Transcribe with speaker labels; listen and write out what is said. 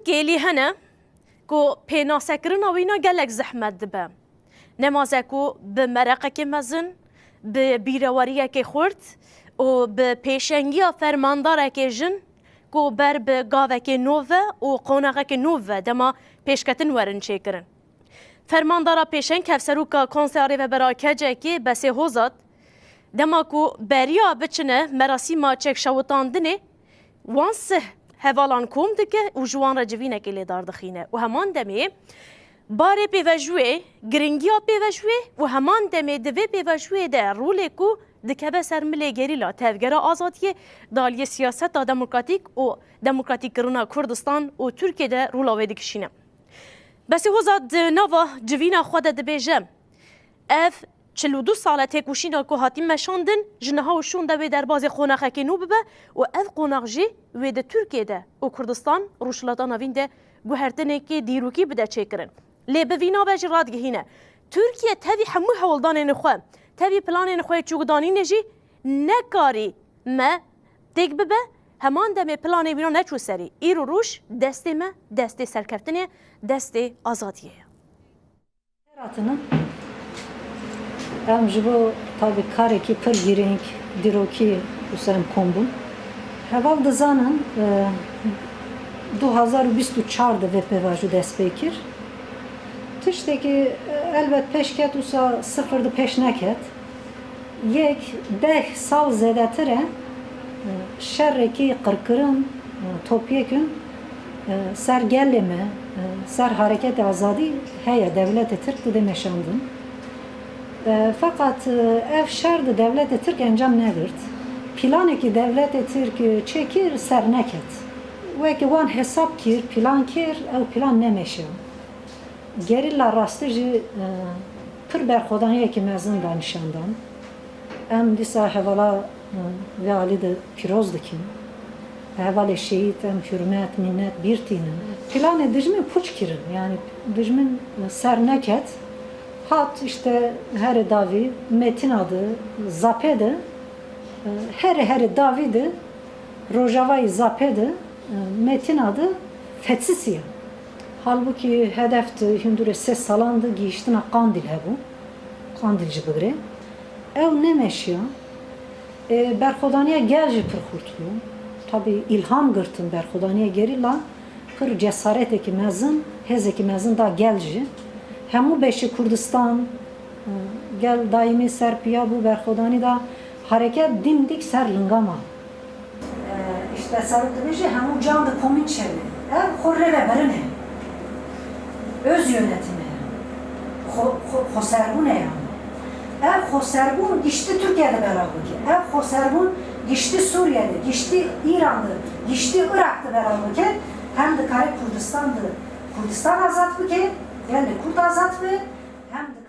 Speaker 1: Türkiye hene کو پیناسکرین آوینا گلک زحمت دبه نمازه کو به مرقه که مزن به بیرواریه که خورد و به پیشنگی فرمانداره که جن کو بر به گاوه که نوه و قوناغه که نوه دما پیشکتن ورن چه کرن فرمانداره پیشنگ کفسرو که کنسیاری و براکجه که بسه هوزاد دما کو بریا بچنه مراسی ما چک شوطاندنه وانسه هوالان کوم دکه و جوان را جوینه که لیدار دخینه و همان دمه باره پیوجوه گرنگیا پیوجوه و همان دمه دوه پیوجوه ده روله کو دکه به سرمله گریلا تفگره آزادیه دالی سیاست دموکراتیک و دموکراتیک کرونا کردستان و ترکیه ده رولاوه دکشینه بسی هزاد نوا جوینه خود دبیجم اف 42 ساله تکوشینا که هاتی مشاندن جنها و شون ده در باز قوناقه که نو ببه و اف قوناق جی و ده ترکیه ده و کردستان روشلاتا نوین ده گوهرتنه که دیروکی بده چه کرن لی بوینا بجی رادگهینه ترکیه تاوی همو حوالدان نخواه تاوی پلان نخواه چوگدانی نجی نکاری ما دیگ ببه همان دم پلان وینا نچو سری ایرو روش دست ما دست سرکفتنه دست آزادیه
Speaker 2: ام جبو tabi kareki pır girenk diroki usem kombun. Heval dizanın 2024'da ve pevaju despekir. Tişteki elbet peşket usa sıfırdı peşneket. Yek deh sal zedetire şerreki kırkırın topyekün ser gelleme ser hareket azadi heye devlet-i Türk de meşandın. Fakat ev şerdi devlet-i Türk encam negirt. Planeki devlet-i Türk çekir ser neket. Ve ki van hesap kir, plan kir, ev plan nemeşe. Gerilla rastıcı pır berxodaniye ki mezun danışandan. Em disa hevala ve Ali de piroz dikin. Heval şehit, em hürmet, minnet bir tinin. Plan edicmin puç kirin. Yani dicmin ser neket. Hat işte her davi metin adı zapede her davidi rojavayı zapede metin adı fetsisiye. Halbuki hedefti hündüre ses salandı giyiştina kandil hebu kandilci bıgre ev ne meşya berxodaniye gelci pır kurtlu tabi ilham gırtın berxodaniye gerila pır cesareteki mezin hezeki mezin da gelci Hemu beşi Kurdistan gel daimi serpiya bu berxodani da hareket dimdik ser lingama. İşte sarıklı beşi hemu canlı komün çevre. Ev horre ve berine. Öz yönetimi. Hoserbun yani. Ev hoserbun geçti Türkiye'de beraber ki. Ev hoserbun geçti Suriye'de, geçti İran'da, geçti Irak'ta beraber ki. Hem de kare Kurdistan'da. Kurdistan azat bu ki. Yani Kurt azat ve hem de